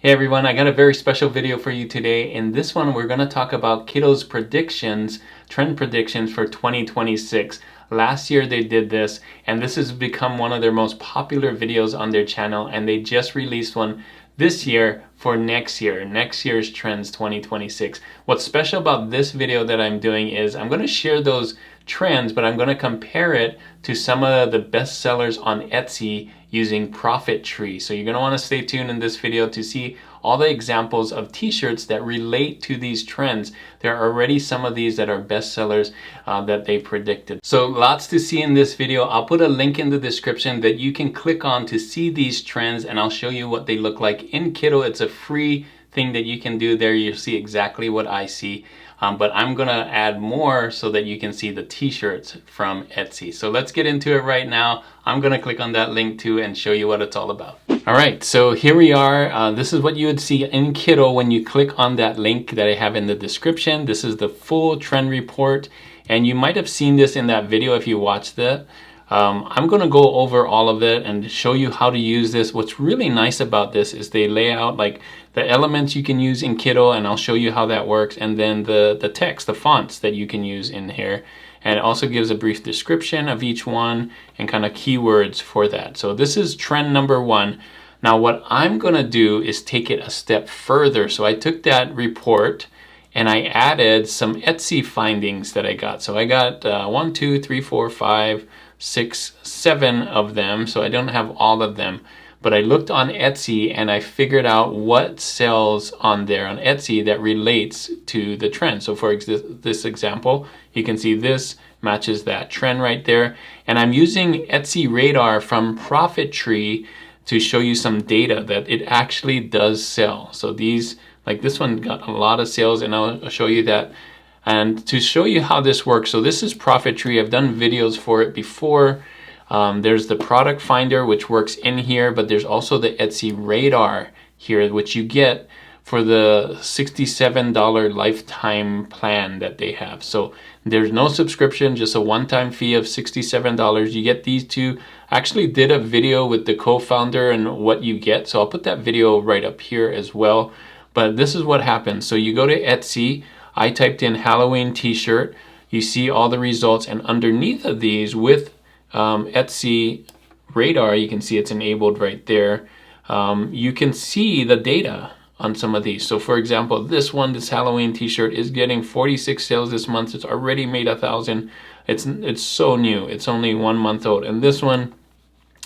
Hey everyone, I got a very special video for you today. In this one, we're going to talk about Kittl's predictions, trend predictions for 2026. Last year they did this, and this has become one of their most popular videos on their channel, and they just released one this year for next year's trends 2026. What's special about this video that I'm doing is I'm going to share those trends, but I'm going to compare it to some of the best sellers on Etsy using Profit Tree. So you're going to want to stay tuned in this video to see all the examples of t-shirts that relate to these trends. There are already some of these that are best sellers that they predicted. So lots to see in this video. I'll put a link in the description that you can click on to see these trends, and I'll show you what they look like in Kittl. It's a free thing that you can do there. You'll see exactly what I see. But I'm gonna add more so that you can see the t-shirts from Etsy. So let's get into it right now. I'm gonna click on that link too and show you what it's all about. All right, so here we are. This is what you would see in Kittl when you click on that link that I have in the description. This is the full trend report, and you might have seen this in that video if you watched it. I'm going to go over all of it and show you how to use this. What's really nice about this is they lay out like the elements you can use in Kittl, and I'll show you how that works, and then the text, the fonts that you can use in here. And it also gives a brief description of each one and kind of keywords for that. So this is trend number 1. Now what I'm going to do is take it a step further. So I took that report and I added some Etsy findings that I got. So I got 1, 2, 3, 4, 5, 6, 7 of them. So I don't have all of them, but I looked on Etsy and I figured out what sells on there on Etsy that relates to the trend. So for this example, you can see this matches that trend right there. And I'm using Etsy Radar from Profit Tree to show you some data that it actually does sell. So these, like this one got a lot of sales, and I'll show you that. And to show you how this works, so this is Profit Tree. I've done videos for it before. There's the product finder, which works in here, but there's also the Etsy Radar here, which you get for the $67 lifetime plan that they have. So there's no subscription, just a one-time fee of $67. You get these two. I actually did a video with the co-founder and what you get, so I'll put that video right up here as well. But this is what happens. So you go to Etsy. I typed in Halloween t-shirt. You see all the results, and underneath of these with Etsy Radar, you can see it's enabled right there. You can see the data on some of these. So for example, this Halloween t-shirt is getting 46 sales this month. It's already made 1,000. It's so new. It's only 1 month old. And this one,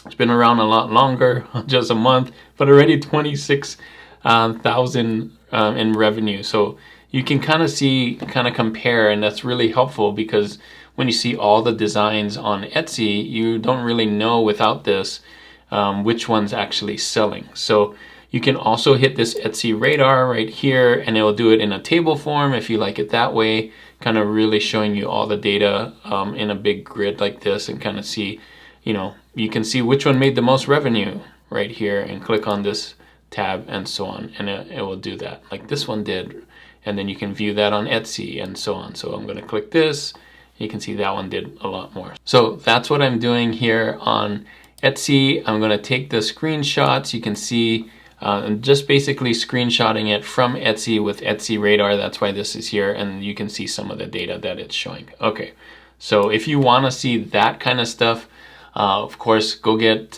it's been around a lot longer, just a month, but already 26,000 in revenue. So you can kind of see, kind of compare, and that's really helpful because when you see all the designs on Etsy, you don't really know without this which one's actually selling. So you can also hit this Etsy Radar right here, and it will do it in a table form if you like it that way, kind of really showing you all the data in a big grid like this, and kind of see, you know, you can see which one made the most revenue right here, and click on this tab and so on, and it will do that like this one did. And then you can view that on Etsy and so on. So I'm going to click this. You can see that one did a lot more. So that's what I'm doing here on Etsy. I'm going to take the screenshots. You can see I'm just basically screenshotting it from Etsy with Etsy Radar. That's why this is here. And you can see some of the data that it's showing. Okay, so if you want to see that kind of stuff, of course, go get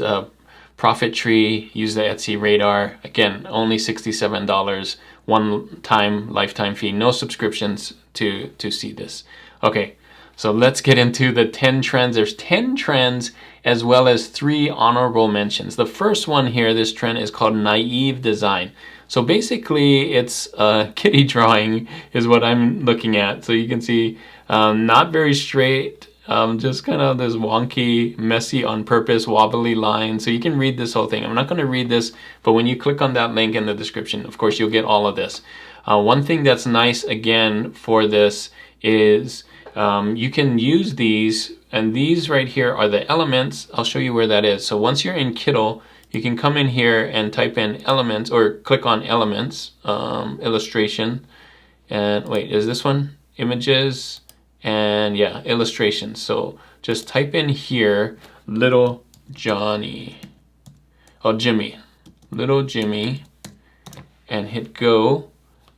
Profit Tree, use the Etsy Radar. Again, only $67, one-time lifetime fee, no subscriptions to see this. Okay, so let's get into the 10 trends. There's 10 trends as well as 3 honorable mentions. The first one here, this trend is called naive design. So basically it's a kitty drawing is what I'm looking at. So you can see not very straight, just kind of this wonky, messy, on purpose, wobbly line. So you can read this whole thing. I'm not going to read this, but when you click on that link in the description, of course, you'll get all of this. One thing that's nice, again, for this is you can use these, and these right here are the elements. I'll show you where that is. So once you're in Kittl, you can come in here and type in elements, or click on elements, illustration, and wait, is this one? Images. And yeah, illustrations. So just type in here, little Johnny, oh Jimmy, little Jimmy, and hit go,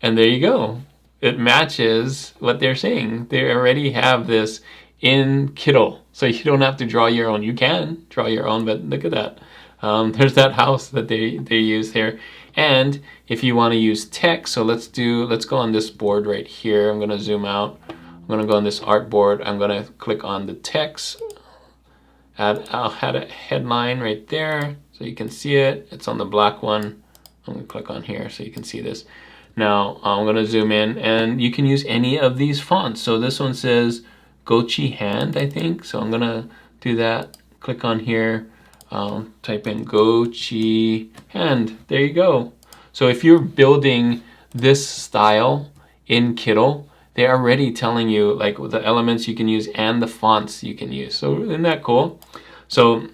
and there you go. It matches what they're saying. They already have this in Kittl, so you don't have to draw your own. You can draw your own, but look at that. There's that house that they use here. And if you want to use text, so let's go on this board right here. I'm going to zoom out. I'm going to go on this artboard. I'm going to click on the text. I'll add a headline right there so you can see it. It's on the black one. I'm going to click on here so you can see this. Now I'm going to zoom in, and you can use any of these fonts. So this one says Gochi Hand, I think. So I'm going to do that. Click on here. Type in Gochi Hand. There you go. So if you're building this style in Kittl, they're already telling you like the elements you can use and the fonts you can use. So isn't that cool? So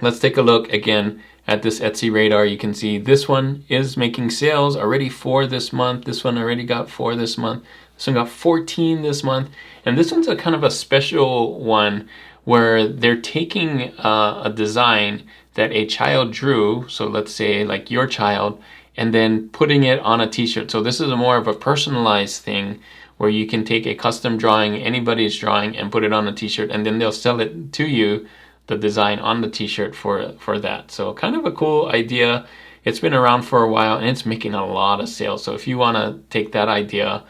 let's take a look again at this Etsy radar. You can see this one is making sales already for this month. This one already got 4 this month. This one got 14 this month. And this one's a kind of a special one where they're taking a design that a child drew. So let's say like your child, and then putting it on a t-shirt. So this is more of a personalized thing where you can take a custom drawing, anybody's drawing, and put it on a t-shirt, and then they'll sell it to you, the design on the t-shirt for that. So kind of a cool idea. It's been around for a while, and it's making a lot of sales. So if you want to take that idea,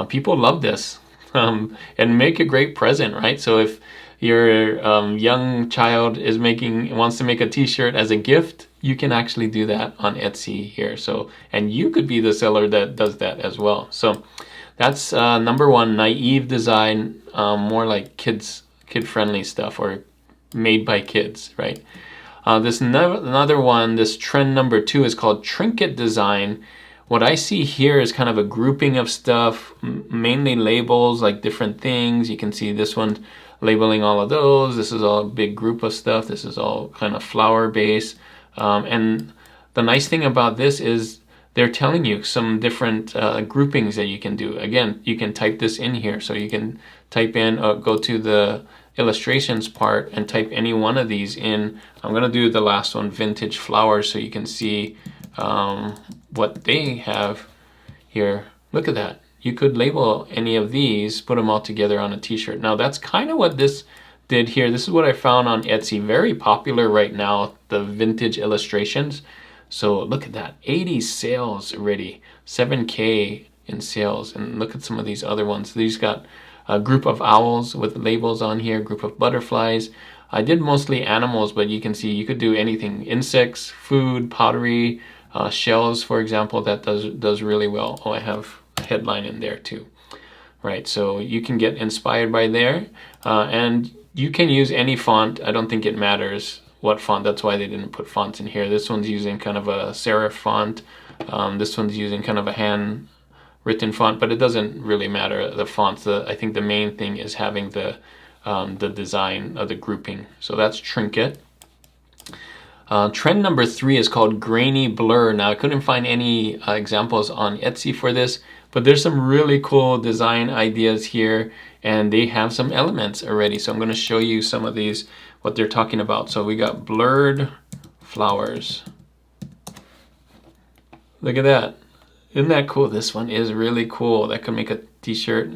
people love this, and make a great present, right? So if your young child wants to make a t-shirt as a gift, you can actually do that on Etsy here. So, and you could be the seller that does that as well. So that's number one, naive design, more like kid-friendly stuff, or made by kids, right? Another one, this trend number 2 is called trinket design. What I see here is kind of a grouping of stuff, mainly labels, like different things. You can see this one labeling all of those. This is all a big group of stuff. This is all kind of flower based. And the nice thing about this is they're telling you some different groupings that you can do. Again, you can type this in here. So you can type in, go to the illustrations part and type any one of these in. I'm going to do the last one, vintage flowers, so you can see what they have here. Look at that. You could label any of these, put them all together on a t-shirt. Now that's kind of what this did here. This is what I found on Etsy. Very popular right now, the vintage illustrations. So look at that, 80 sales already, 7K in sales. And look at some of these other ones. These got a group of owls with labels on here, group of butterflies. I did mostly animals, but you can see you could do anything. Insects, food, pottery, shells, for example, that does really well. Oh, I have a headline in there too. Right, so you can get inspired by there. And you can use any font. I don't think it matters what font. That's why they didn't put fonts in here. This one's using kind of a serif font. This one's using kind of a hand-written font, but it doesn't really matter, the fonts. I think the main thing is having the design of the grouping. So that's trinket. Trend number 3 is called Grainy blur. Now I couldn't find any examples on Etsy for this, but there's some really cool design ideas here, and they have some elements already. So I'm going to show you some of these, what they're talking about. So we got blurred flowers. Look at that. Isn't that cool? This one is really cool. That could make a t-shirt.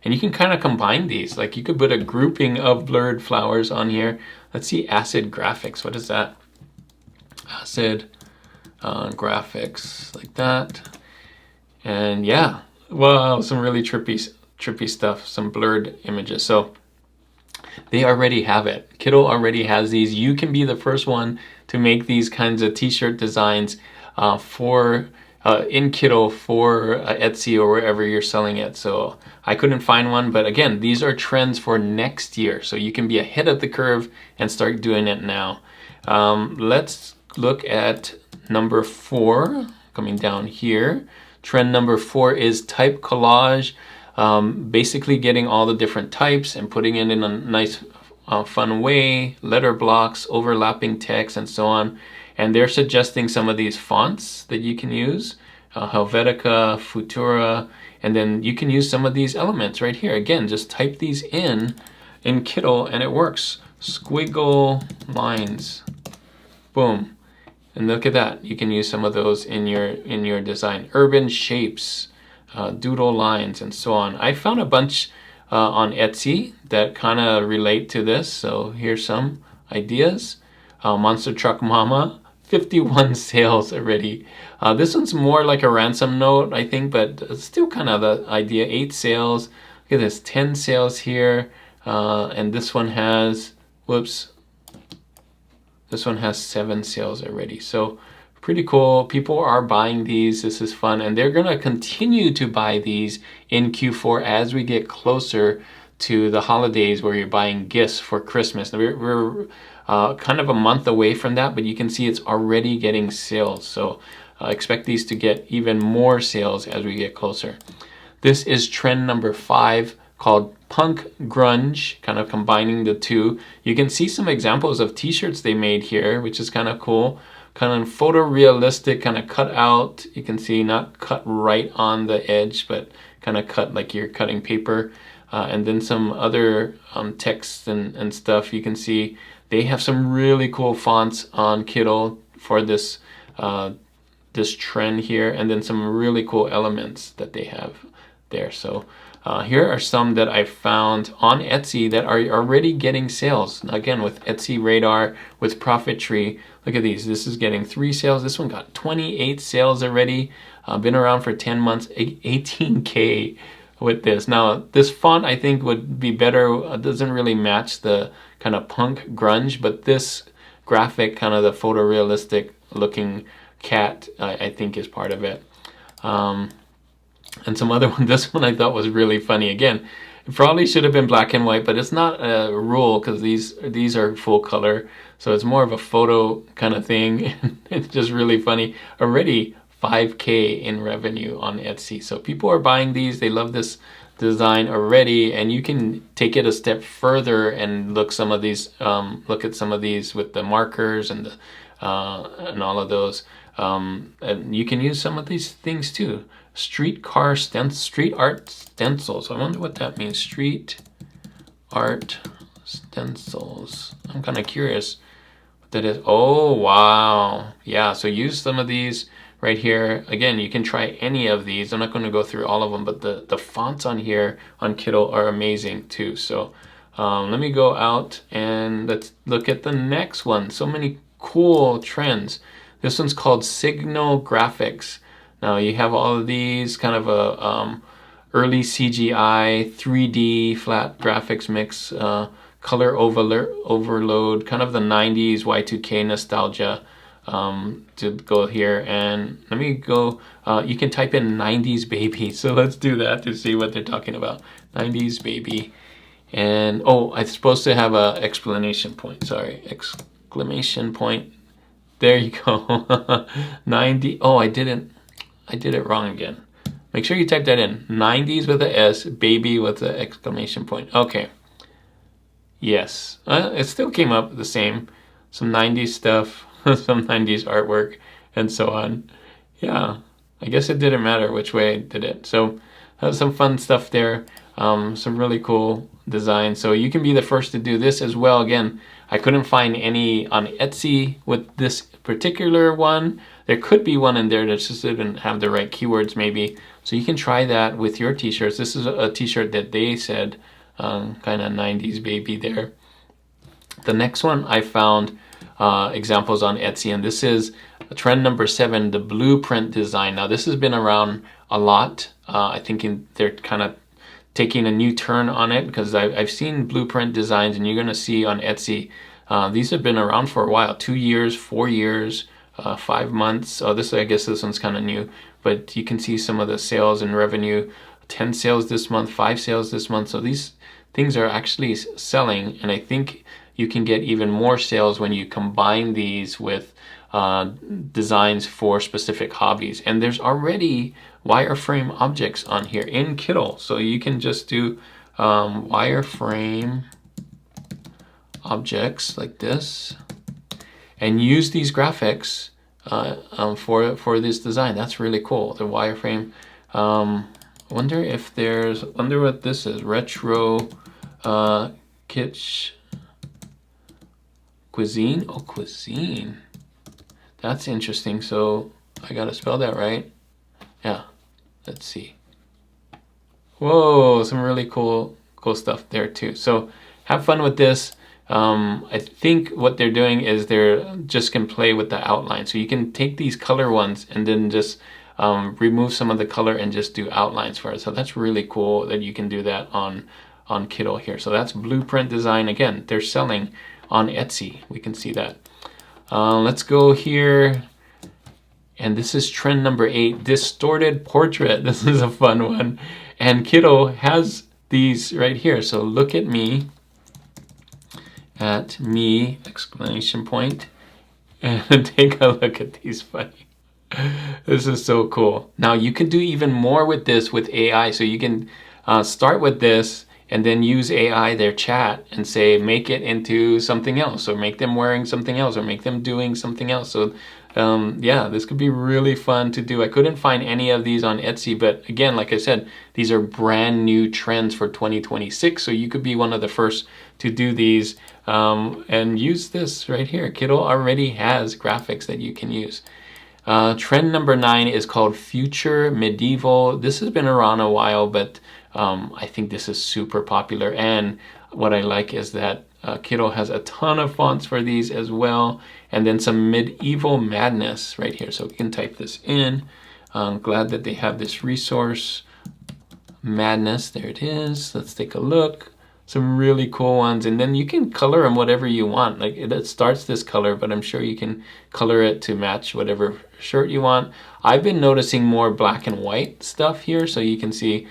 And you can kind of combine these. Like you could put a grouping of blurred flowers on here. Let's see, acid graphics. What is that? Acid graphics, like that. And yeah, wow, some really trippy stuff, some blurred images. So they already have it. Kittl already has these. You can be the first one to make these kinds of t-shirt designs in Kittl for Etsy or wherever you're selling it. So I couldn't find one, but again, these are trends for next year. So you can be ahead of the curve and start doing it now. Let's look at number 4, coming down here. Trend number 4 is type collage. Basically getting all the different types and putting it in a nice fun way, letter blocks, overlapping text, and so on. And they're suggesting some of these fonts that you can use, Helvetica, Futura, and then you can use some of these elements right here. Again, just type these in Kittl and it works. Squiggle lines, boom. And look at that. You can use some of those in your design. Urban shapes, doodle lines, and so on. I found a bunch on Etsy that kind of relate to this. So here's some ideas. Monster Truck Mama, 51 sales already. This one's more like a ransom note, I think, but it's still kind of the idea. 8 sales. Look at this, 10 sales here. And this one has, whoops, this one has 7 sales already. So pretty cool. People are buying these. This is fun. And they're going to continue to buy these in Q4 as we get closer to the holidays where you're buying gifts for Christmas. We're kind of a month away from that, but you can see it's already getting sales. So expect these to get even more sales as we get closer. This is trend number 5 called Punk Grunge, kind of combining the two. You can see some examples of t-shirts they made here, which is kind of cool. Kind of photorealistic, kind of cut out. You can see not cut right on the edge, but kind of cut like you're cutting paper. And then some other text and stuff. You can see they have some really cool fonts on Kittl for this this trend here, and then some really cool elements that they have there. So here are some that I found on Etsy that are already getting sales. Again, with Etsy Radar, with Profit Tree. Look at these. This is getting 3 sales. This one got 28 sales already. Been around for 10 months, 18K with this. Now, this font I think would be better. It doesn't really match the kind of punk grunge, but this graphic, kind of the photorealistic looking cat, I think is part of it. And some other one, this one I thought was really funny. Again, it probably should have been black and white, but it's not a rule because these are full color. So it's more of a photo kind of thing. It's just really funny. Already 5K in revenue on Etsy. So people are buying these. They love this design already, and you can take it a step further and look some of these. Look at some of these with the markers and the and all of those. And you can use some of these things too. Street art stencils. I wonder what that means. Street art stencils. I'm kind of curious what that is. Oh, wow. Yeah, so use some of these right here. Again, you can try any of these. I'm not going to go through all of them, but the fonts on here on Kittl are amazing too. So let me go out and let's look at the next one. So many cool trends. This one's called Signal Graphics. Now you have all of these kind of a early CGI, 3D flat graphics mix, color overload, kind of the 90s Y2K nostalgia to go here. And let me go, you can type in 90s baby. So let's do that to see what they're talking about. 90s baby. And oh, I'm supposed to have a explanation point. Sorry, exclamation point. There you go. 90. Oh, I did it wrong again. Make sure you type that in. 90s with a S, baby with an exclamation point. Okay. Yes. It still came up the same. Some 90s stuff, some 90s artwork, and so on. Yeah. I guess it didn't matter which way I did it. So some fun stuff there. Some really cool designs. So you can be the first to do this as well. Again, I couldn't find any on Etsy with this particular one. There could be one in there that just didn't have the right keywords maybe. So you can try that with your t-shirts. This is a t-shirt that they said kind of 90s baby there. The next one I found examples on Etsy, and this is trend number 7, the blueprint design. Now this has been around a lot. I think they're kind of taking a new turn on it because I've seen blueprint designs, and you're going to see on Etsy, these have been around for a while, 2 years, 4 years, 5 months. Oh, I guess this one's kind of new, but you can see some of the sales and revenue, 10 sales this month, 5 sales this month. So these things are actually selling, and I think you can get even more sales when you combine these with designs for specific hobbies. And there's already wireframe objects on here in Kittl, so you can just do wireframe objects like this and use these graphics for this design. That's really cool. The wireframe. Wonder what this is. Retro kitsch cuisine. Oh, cuisine. That's interesting. So I gotta spell that right. Yeah, let's see. Whoa, some really cool stuff there too. So have fun with this. I think what they're doing is they're just can play with the outline. So you can take these color ones and then just remove some of the color and just do outlines for it. So that's really cool that you can do that on Kittl here. So that's Blueprint Design. Again, they're selling on Etsy. We can see that. Let's go here. And this is trend number 8, distorted portrait. This is a fun one. And Kittl has these right here. So look at me, exclamation point, and take a look at these funny. This is so cool. Now you can do even more with this with AI. So you can start with this and then use AI, their chat, and say, make it into something else, or make them wearing something else, or make them doing something else. So yeah, this could be really fun to do. I couldn't find any of these on Etsy, but again, like I said, these are brand new trends for 2026. So you could be one of the first to do these and use this right here. Kittl already has graphics that you can use. Trend number 9 is called Future Medieval. This has been around a while, but I think this is super popular. And what I like is that Kittl has a ton of fonts for these as well. And then some medieval madness right here. So we can type this in. I'm glad that they have this resource. Madness, there it is. Let's take a look. Some really cool ones, and then you can color them whatever you want. Like it starts this color, but I'm sure you can color it to match whatever shirt you want. I've been noticing more black and white stuff here, so you can see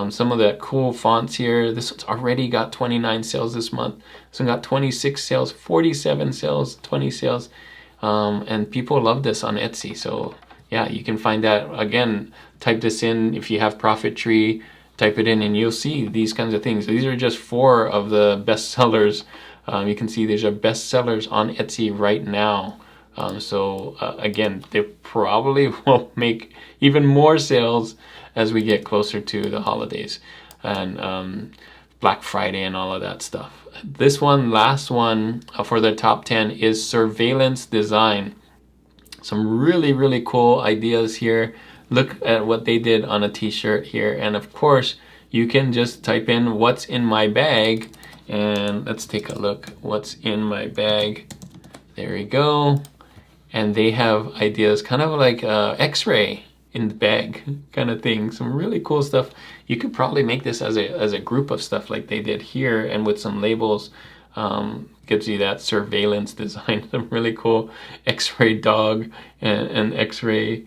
some of the cool fonts here. This one's already got 29 sales this month. This one got 26 sales, 47 sales, 20 sales, and people love this on Etsy. So yeah, you can find that. Again, type this in if you have Profit Tree. Type it in and you'll see these kinds of things. These are just 4 of the best sellers. You can see these are best sellers on Etsy right now. Again, they probably will make even more sales as we get closer to the holidays and Black Friday and all of that stuff. This one, last one for the top 10 is surveillance design. Some really, really cool ideas here. Look at what they did on a t-shirt here. And of course, you can just type in what's in my bag. And let's take a look. What's in my bag? There we go. And they have ideas kind of like X-ray in the bag kind of thing. Some really cool stuff. You could probably make this as a group of stuff like they did here, and with some labels. Gives you that surveillance design. Some really cool X-ray dog and X-ray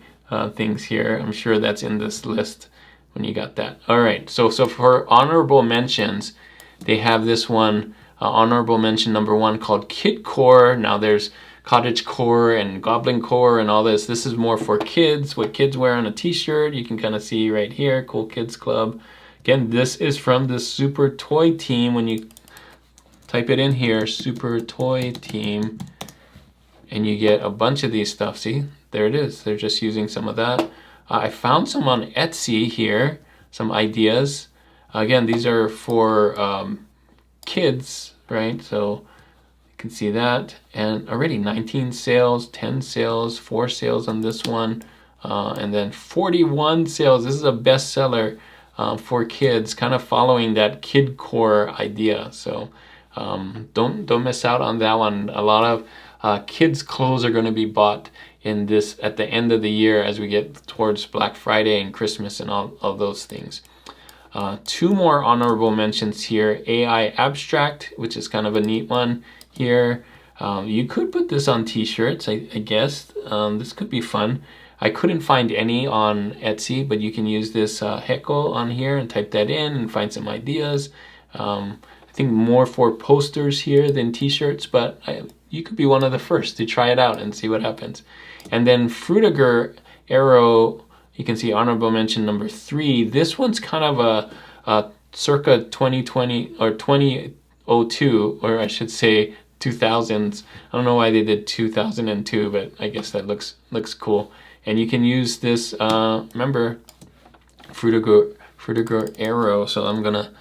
things here. I'm sure that's in this list when you got that. All right, so for honorable mentions, they have this one, honorable mention number 1 called Kid Core. Now there's Cottage Core and Goblin Core and all this. This is more for kids, what kids wear on a t-shirt. You can kind of see right here, Cool Kids Club. Again, this is from the Super Toy Team. When you type it in here, Super Toy Team, and you get a bunch of these stuff. See, there it is. They're just using some of that. I found some on Etsy here, some ideas. Again, these are for kids, right? So you can see that. And already 19 sales, 10 sales, 4 sales on this one, and then 41 sales. This is a bestseller for kids, kind of following that kid core idea. So don't miss out on that one. A lot of kids' clothes are going to be bought in this at the end of the year as we get towards Black Friday and Christmas and all of those things. 2 more honorable mentions here. AI Abstract, which is kind of a neat one here. You could put this on t-shirts, I guess. This could be fun. I couldn't find any on Etsy, but you can use this heckle on here and type that in and find some ideas. I think more for posters here than t-shirts, but you could be one of the first to try it out and see what happens. And then Frutiger Arrow, you can see honorable mention number 3. This one's kind of a circa 2020 or 2002, or I should say 2000s. I don't know why they did 2002, but I guess that looks cool. And you can use this, remember, Frutiger Arrow. So I'm gonna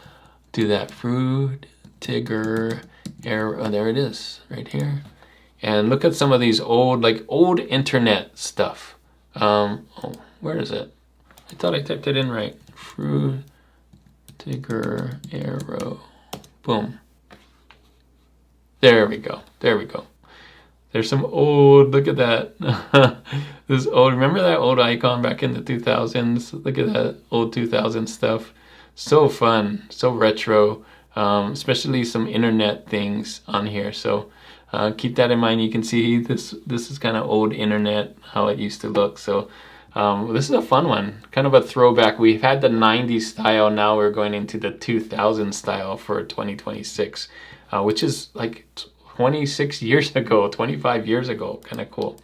do that. Frutiger Arrow. Oh, there it is, right here. And look at some of these old, like old internet stuff. Oh, where is it? I thought I typed it in right. Frutiger arrow. Boom. There we go. There we go. There's some old, look at that. This old, remember that old icon back in the 2000s? Look at that old 2000 stuff. So fun, so retro, especially some internet things on here. So keep that in mind. You can see this is kind of old internet, how it used to look. So this is a fun one, kind of a throwback. We've had the 90s style, now we're going into the 2000 style for 2026, which is like 26 years ago, 25 years ago, kind of cool.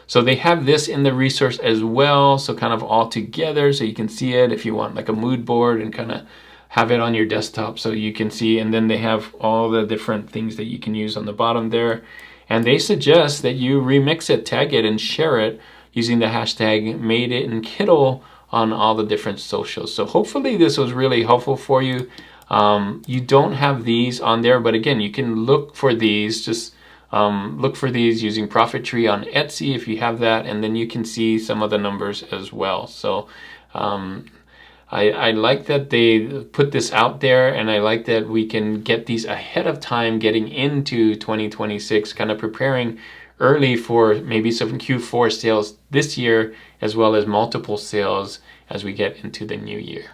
So they have this in the resource as well, so kind of all together, so you can see it if you want like a mood board and kind of have it on your desktop so you can see. And then they have all the different things that you can use on the bottom there. And they suggest that you remix it, tag it, and share it using the hashtag made it in Kittl on all the different socials. So hopefully this was really helpful for you. You don't have these on there, but again, you can look for these. Just look for these using Profit Tree on Etsy if you have that, and then you can see some of the numbers as well. So I like that they put this out there, and I like that we can get these ahead of time getting into 2026, kind of preparing early for maybe some Q4 sales this year, as well as multiple sales as we get into the new year.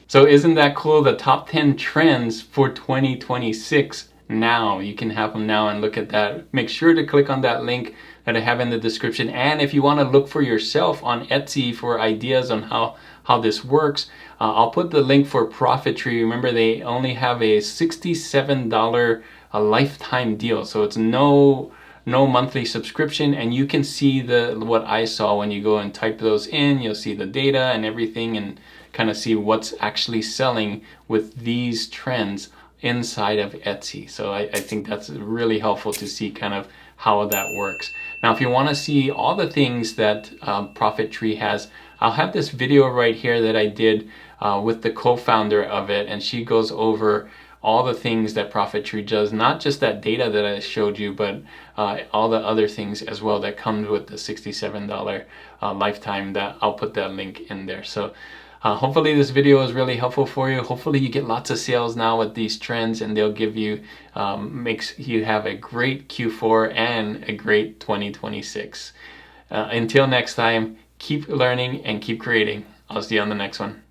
So isn't that cool? The top 10 trends for 2026 now. You can have them now and look at that. Make sure to click on that link that I have in the description. And if you want to look for yourself on Etsy for ideas on how this works, I'll put the link for Profit Tree. Remember, they only have a $67 a lifetime deal. So it's no monthly subscription, and you can see what I saw when you go and type those in. You'll see the data and everything, and kind of see what's actually selling with these trends inside of Etsy. So I think that's really helpful to see kind of how that works. Now, if you want to see all the things that Profit Tree has, I'll have this video right here that I did with the co-founder of it, and she goes over all the things that Profit Tree does, not just that data that I showed you, but all the other things as well that comes with the $67 lifetime. That I'll put that link in there. So hopefully this video is really helpful for you. Hopefully you get lots of sales now with these trends, and they'll give you, makes you have a great Q4 and a great 2026. Until next time, keep learning and keep creating. I'll see you on the next one.